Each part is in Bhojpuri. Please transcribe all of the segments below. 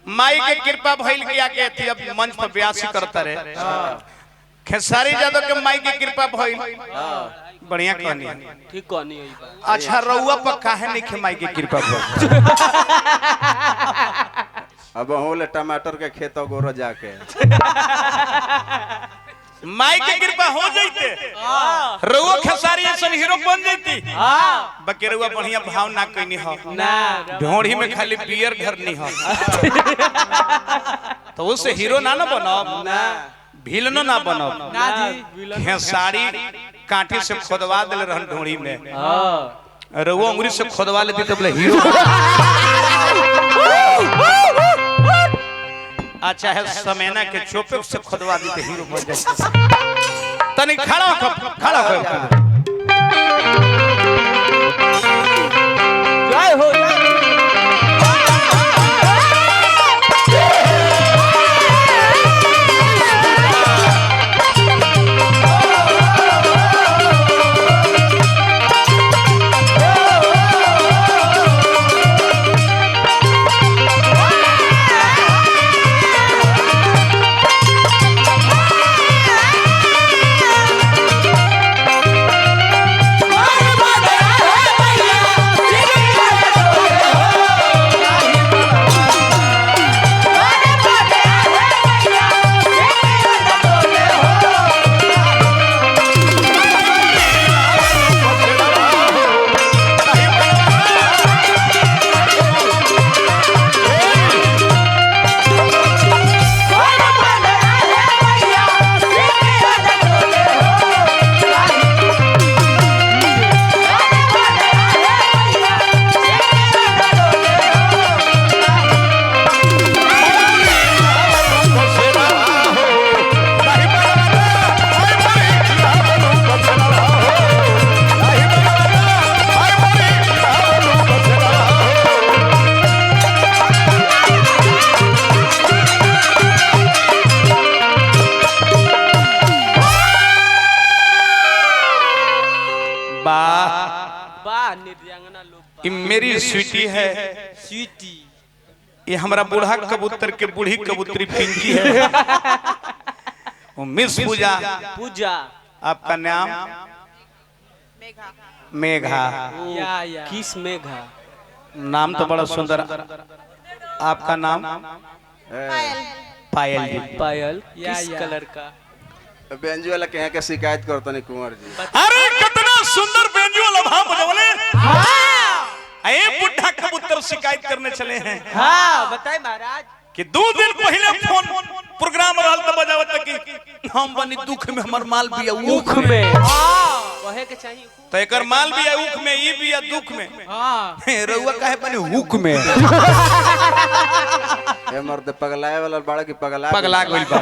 माई के कृपा भइल किया के थी अब मंच पर ब्यासी करता रहे खेसारी यादव के माई की कृपा भइल बढ़िया कहनी ठीक कहनी है। अच्छा रउआ पर काहे नहीं खे माई की कृपा भइल अब होले टमाटर के खेत गोरो जाके माई की कृपा हो जाते रउआ खेसारी ऐसा हीरो बन जाती बाकी रउआ बढ़िया भाव ना कइनी हो ना ढोड़ी में खाली बियर घर नहीं हो तो उससे हीरो ना बनब ना विलनो ना बनब ना जी खेसारी कांटे से खोदवा दिल रहन ढोड़ी में हां रउआ उंगली से खोदवा लेती तब ले हीरो अच्छा है समेना के चोपे से खोदवा देते हीरो बन जाए तनी खड़ा हो जय हो मेरी स्वीटी है स्वीटी ये हमारा बूढ़ा कबूतर के बूढ़ी कबूतरी पिंकी है मिस पूजा पूजा आपका नाम मेघा या किस मेघा नाम तो बड़ा सुंदर आपका नाम पायल जी पायल किस कलर का बेंजू वाला कहे के शिकायत करता नहीं कुंवर जी अरे कितना सुंदर बेंजू वाला भाव बजवले ए बुढ़ा कबूतर शिकायत करने चले हैं हाँ बताए महाराज कि 2 दिन पहले फोन प्रोग्राम रहल त बजावत कि हम बनी दुख में हमर माल बिया उख में कहे के चाहिए तो एकर माल बिया उख में ई बिया दुख में हां रउआ काहे बनी हुक में ए मर्द पगलाए वाला बड़ा की पगला गइल बा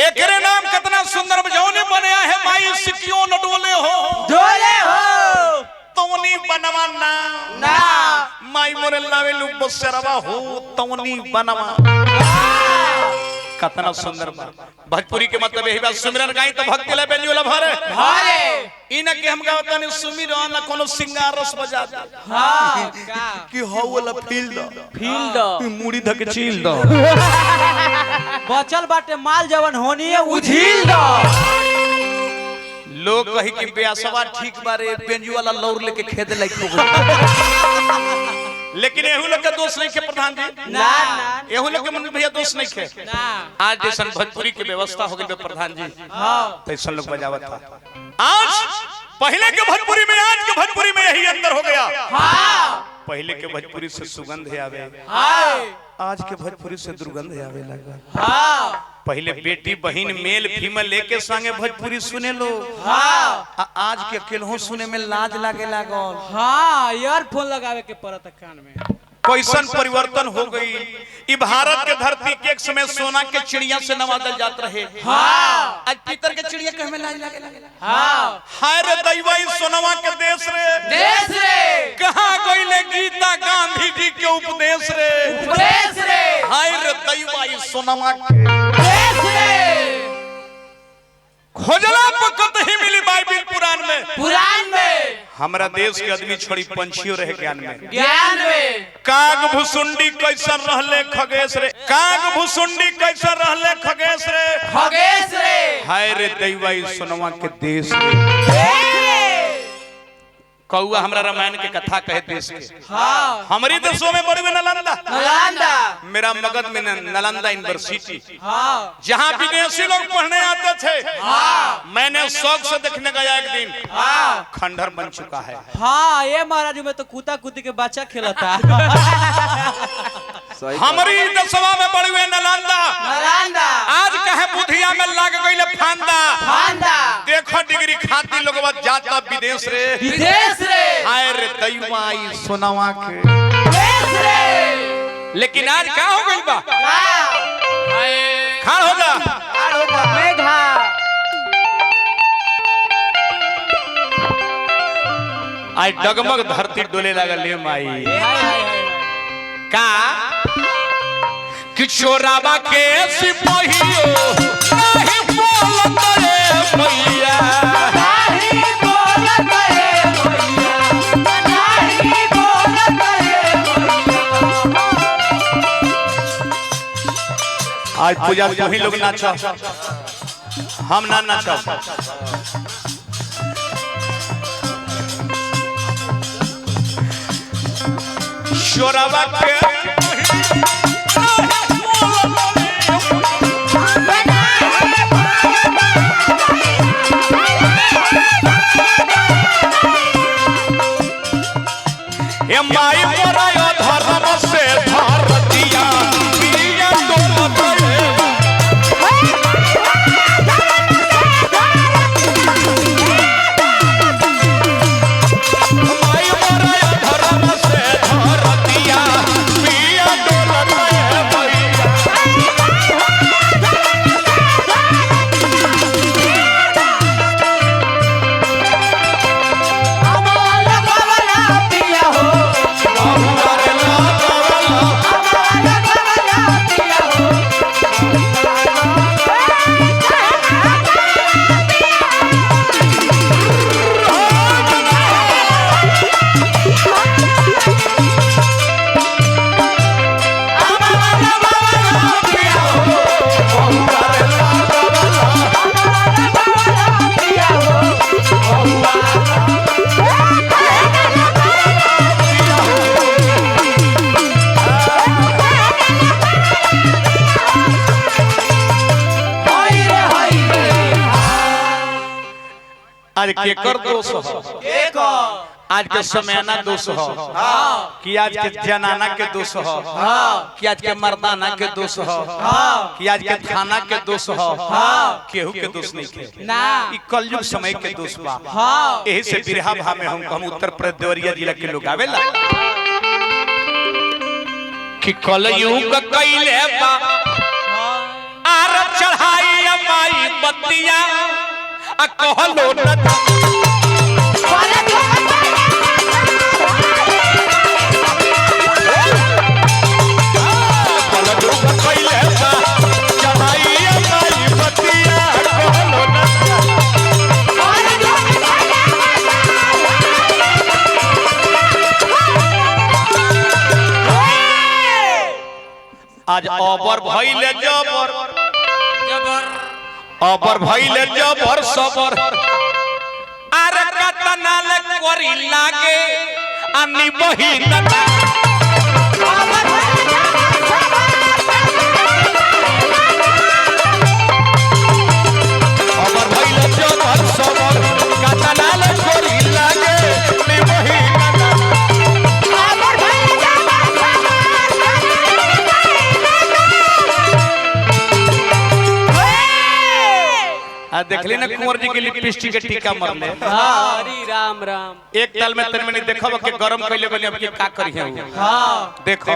एकरे नाम कितना सुंदर बजौनी बनया है माई सिटियों न डोले हो तोनी बनवा ना माई मोरे लावेलु बसरवा हो तोनी बनवा कितना सुंदर बा भोजपुरी के मतलब यही बात सिमरन गाई तो भक्ति ले बेंजुला भरे इन के हम गावता ने सुमिरन ना कोनो सिंगार रस बजा दे हां कि हो वाला फील दो मुड़ी धक छील दो बचल बाटे माल जवन होनी है उझील दो लोग कही कि ब्यासवा ठीक बारे बेंजू वाला लौर लेके खेद लाइक हो गई लेकिन एहू लोग का दोष नहीं के प्रधान जी ना एहू लोग के मन भैया दोष नहीं के ना आज जैसन भोजपुरी की व्यवस्था हो गई प्रधान जी हां तैसन लोग बजावत था आज पहले के भोजपुरी में आज के भोजपुरी में यही अंतर हो गया हां पहले के भोजपुरी से सुगंध आवे आज के भोजपुरी से दुर्गंध आवे लगा हां पहले बेटी बहन मेल फीमेल लेके संगे भोजपुरी सुने लो आज के अकेले सुने में लाज लागे लागल ईयरफोन लगावे के पड़त कान में कैसन परिवर्तन हो गई ई भारत के धरती के एक समय सोना के चिड़िया से नवाजल जात रहे आज पीतर के चिड़िया कहे में लाज लागे हाय रे दैवा ई सोनवा के देश रे कहां गइले गीता गांधी जी के उपदेश रे हाय रे दैवा ई सोनवा के खोजला पकत ही मिली बाइबिल पुराण में हमरा देश के आदमी छोड़ी पंछियों रहे ज्ञान में। काग भुसुंडी कैसन रहले खगेश रे, काग भुसुंडी कैसन रहले खगेश रे, हाय रे दैवाई सोनवा के देश रे। कौआ हमरा रामायण के कथा कहे देश के। हमारी देशों में बड़ी नालंदा, मेरा मगध में नालंदा यूनिवर्सिटी, जहाँ विदेशी लोग पढ़ने आते थे। मैंने शौक से देखने गया एक दिन, खंडहर बन चुका है। हाँ ये महाराज में तो कूदा कूदी के बच्चा खेला था। हमारी देशवा में बड़ी हुए नालंदा, आज कहे बुधिया में लग गई फांदा। देखो डिग्री खाती लोग जाता विदेश रे, हाय रे दैवाई सोनवा के। लेकिन आज क्या हो गई बा, खान हो जा आज डगमग धरती डोले लगल ले माई का कि चोरावा के सिपाहियो नहीं बोलत रे भैया, नहीं बोलत रे भैया, नहीं बोलत रे भैया। आज पूजा तू ही लोग नाचा, हम ना नाचा। चोरावा के ये माई मोरा धर्म से धर दिया पिया डोलत रे, माई मोरा धर्म से धर दिया पिया डोलत रे भैया। आज केकर दोष हो, आज के समयाना दोष हो, कि आज के जनाना के दोष हो, कि आज के मर्दाना के दोष हो, कि आज के थाना के दोष हो, केहू के दोष नहीं के ना, ई कलयुग समय के दोष बा। यही से बिरहा भा में हम उत्तर प्रदेश देवरिया जिला के लोग आवेला कि कलयुग कइले बा आर चढ़ाई माई बत्तिया आ कहलो न आज अबर भइले जबर अबर भइले जबर सबर आरे कतना ले करी लागे अनि बही तना अबर भइले जबर सबर कतना ले करी लागे अनि बही तना देखली ना कुंवर जी के लिपस्टिक के टीका मरले। हरि राम राम। एक ताल में तन में देखब के गरम कइले बनी अब के का करी है। हां देखो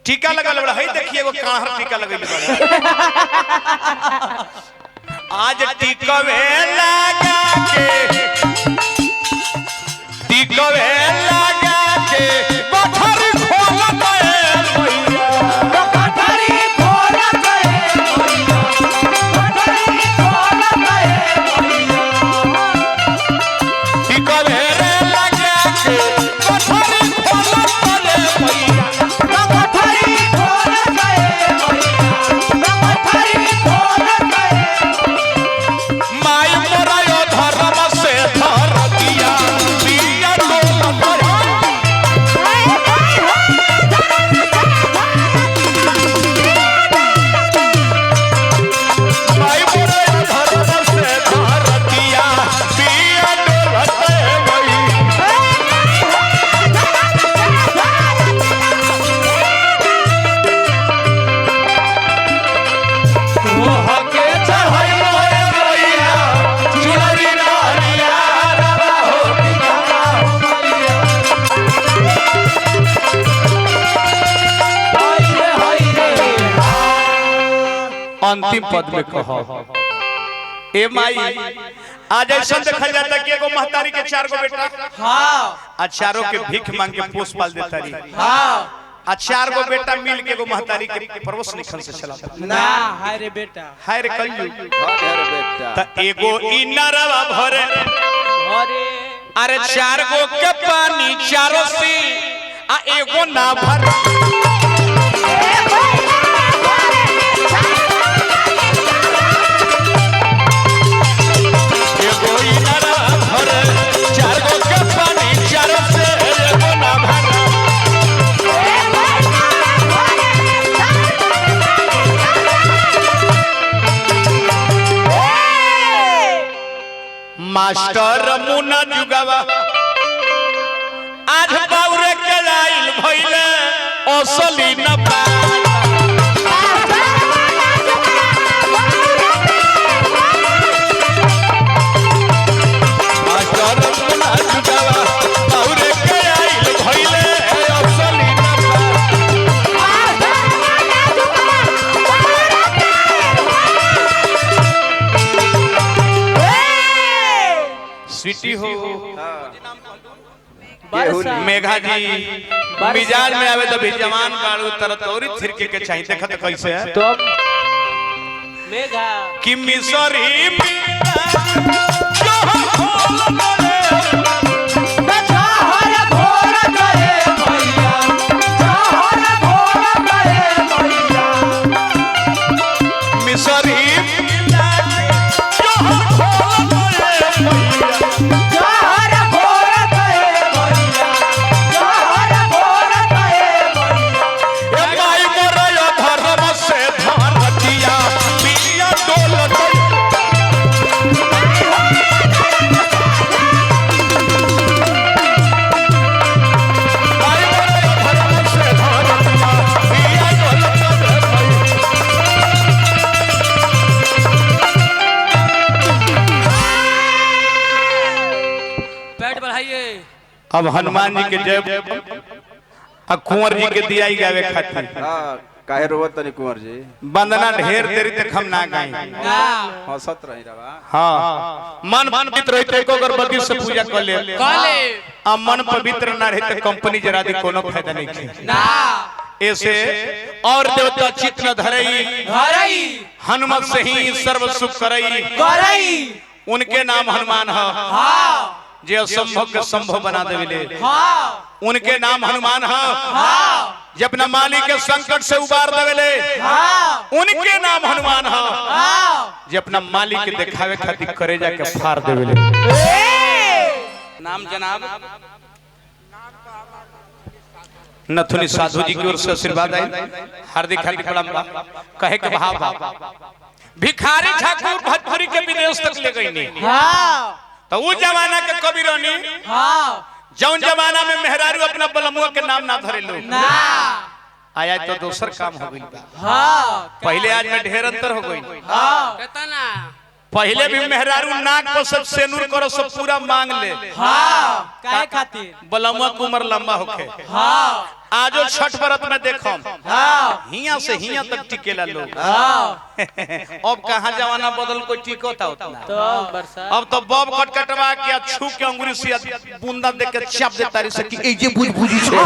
टीका लगल बड़ा है, देखिए एगो काहर टीका लगल बड़ा। आज टीकवे लगा के टीकवे लगा के बठरी खोलत है भैया बठरी खोलत है भैया बठरी खोलत है भैया अंतिम पद में कहो ए माई आज ऐसा देखा जाता कि एगो महतारी के 4 गो बेटा हाँ आ चारों के भीख मांग के पोस पाल देता रही हाँ आ 4 गो बेटा मिल के एगो महतारी के परवश निखन से चलाता ना हाय रे बेटा हाय रे कलयु अरे बेटा त एगो ई नरवा भरे अरे अरे 4 गो के पानी चारों से आ एगो ना भर एगो ई नरवा भरे 4 गो के पानी चारों से एगो ना भर मास्टर मुना जुगावा आज बाउरे के लाइल भइले असली न मास्टर मुना जुगावा बाउरे के लाइल भइले असली न स्वीटी हो मेघा जी मिजाज में आवे तो भी जवान कालू तरतौरी थिरके के चाहिए देखत कैसे है तो मेघा कि मिसरी मिसरी अब हनुमान जी के जय आ कुंवर जी के दियाई गावे खातिर हां काहे रोवत तनी कुंवर जी वंदना ढेर देरी तक हम ना गाई ना हंसत रही रवा हां मन पवित्र रहते एको अगरबत्ती से पूजा कर ले आ मन पवित्र ना रहते कंपनी जरा दी कोनो फायदा नहीं है ना ऐसे और देवता चित्त न धरई घरई हनुमत से ही सर्व सुख करई करई उनके नाम हनुमान है हाँ जे असंभव के संभव बना देविले हाँ उनके नाम हनुमान है हाँ जे अपना मालिक के संकट से उबार देविले हाँ उनके नाम हनुमान है हाँ जे अपना मालिक के दिखावे खातिर करेजा के फाड़ देविले नाम जनाब नथुनी साधु जी की ओर से आशीर्वाद आई हार्दिक हार्दिक प्रणाम कहे के भाव भिखारी ठाकुर भोजपुरी के विदेश तक ले गई नहीं हाँ तो वो जमाना के कवि रहनी हाँ जौन जमाना में मेहरारू अपना बलमुआ के नाम ना धरे लो ना आया तो दोसर काम हो गई हाँ पहले आज में ढेर अंतर हो गई हाँ कितना पहले भी मेहरारू नाक पर सब सेनुर करो सब पूरा मांग ले हाँ काहे खातिर बलमुआ की उम्र लंबा होके हाँ आजो छठ व्रत में देखो हाँ हिया से हिया तक टिकेला लोग हाँ अब कहाँ जमाना बदल कोई टिको था उतना तो बरसात अब तो बॉब कट कटवा के छू के अंगुरी से बूंदा देख के चाप देता रही से कि ए जे बुझ बुझी छे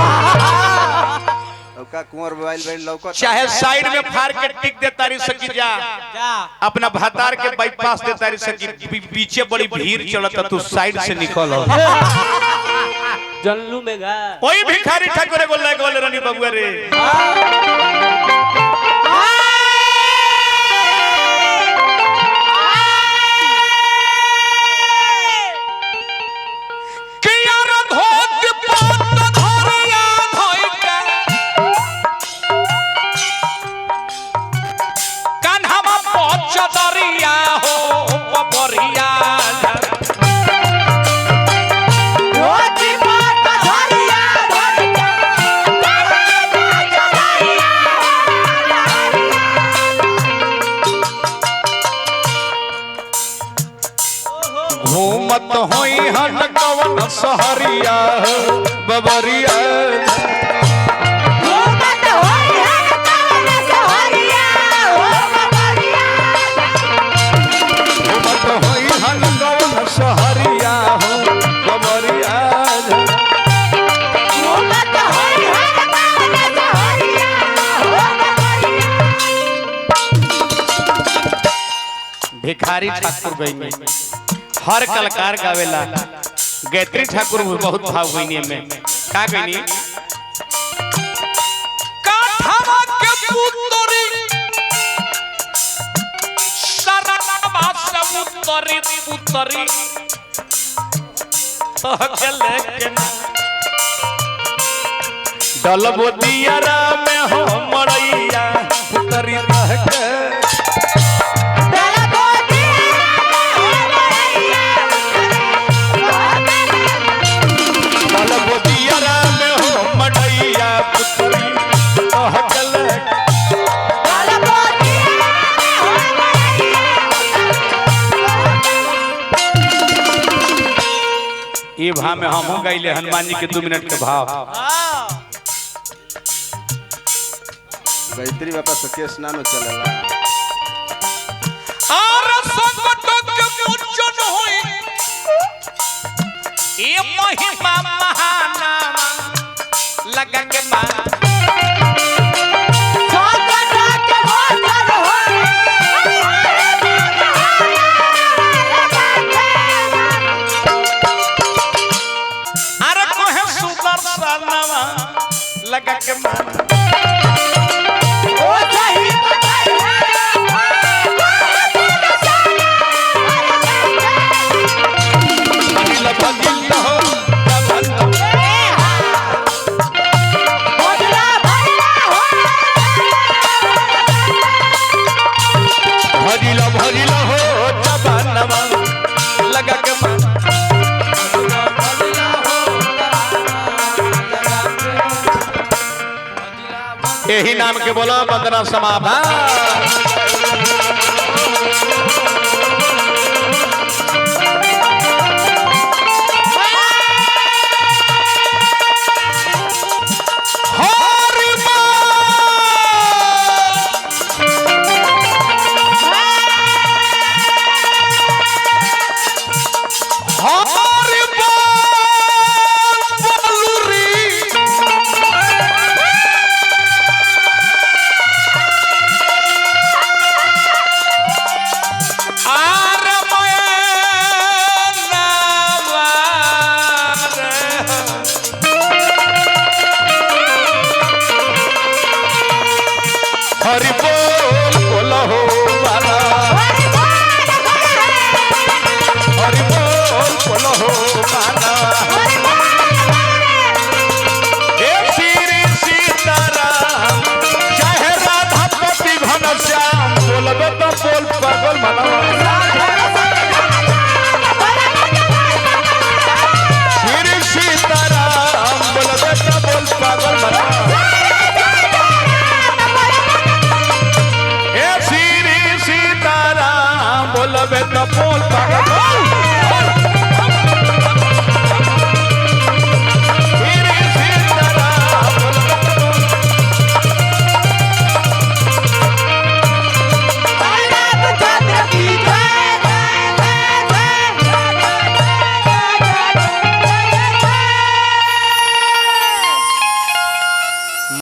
का कुंवर मोबाइल बैल लौकत चाहे साइड में फाड़ के टिक देता रही से कि जा जा अपना भातार के बाईपास देता रही से कि पीछे बड़ी भीड़ चलता तू साइड से निकल जनलू में गा वही भिखारी ठाकुर बोल गोले रानी बबुआ रे घूमत होई हन कवन सहरिया बबरिया घूमत होई हन कवन सहरिया ओ बबरिया भिखारी ठाकुर गई हर कलाकार गावेला गायत्री ठाकुर भी बहुत भाव गईनी में का गईनी काठवा के पुतरी शरणवा से उतरी पुतरी तहके लेके डलबो दियारा में हो मरैया पुतरी तहके ये भाव में हम गईले हनुमान जी के 2 मिनट के भाव गायत्री बाबा से केस ना चलेला और संकट के मोचन होई ये महिमा महानामा लगा के मान लगा के मान ओ सही बदिल बदिल हो भजिल भजिल हो जबानवा लगा के मान यही नाम के बोलो वंदना समापन हरि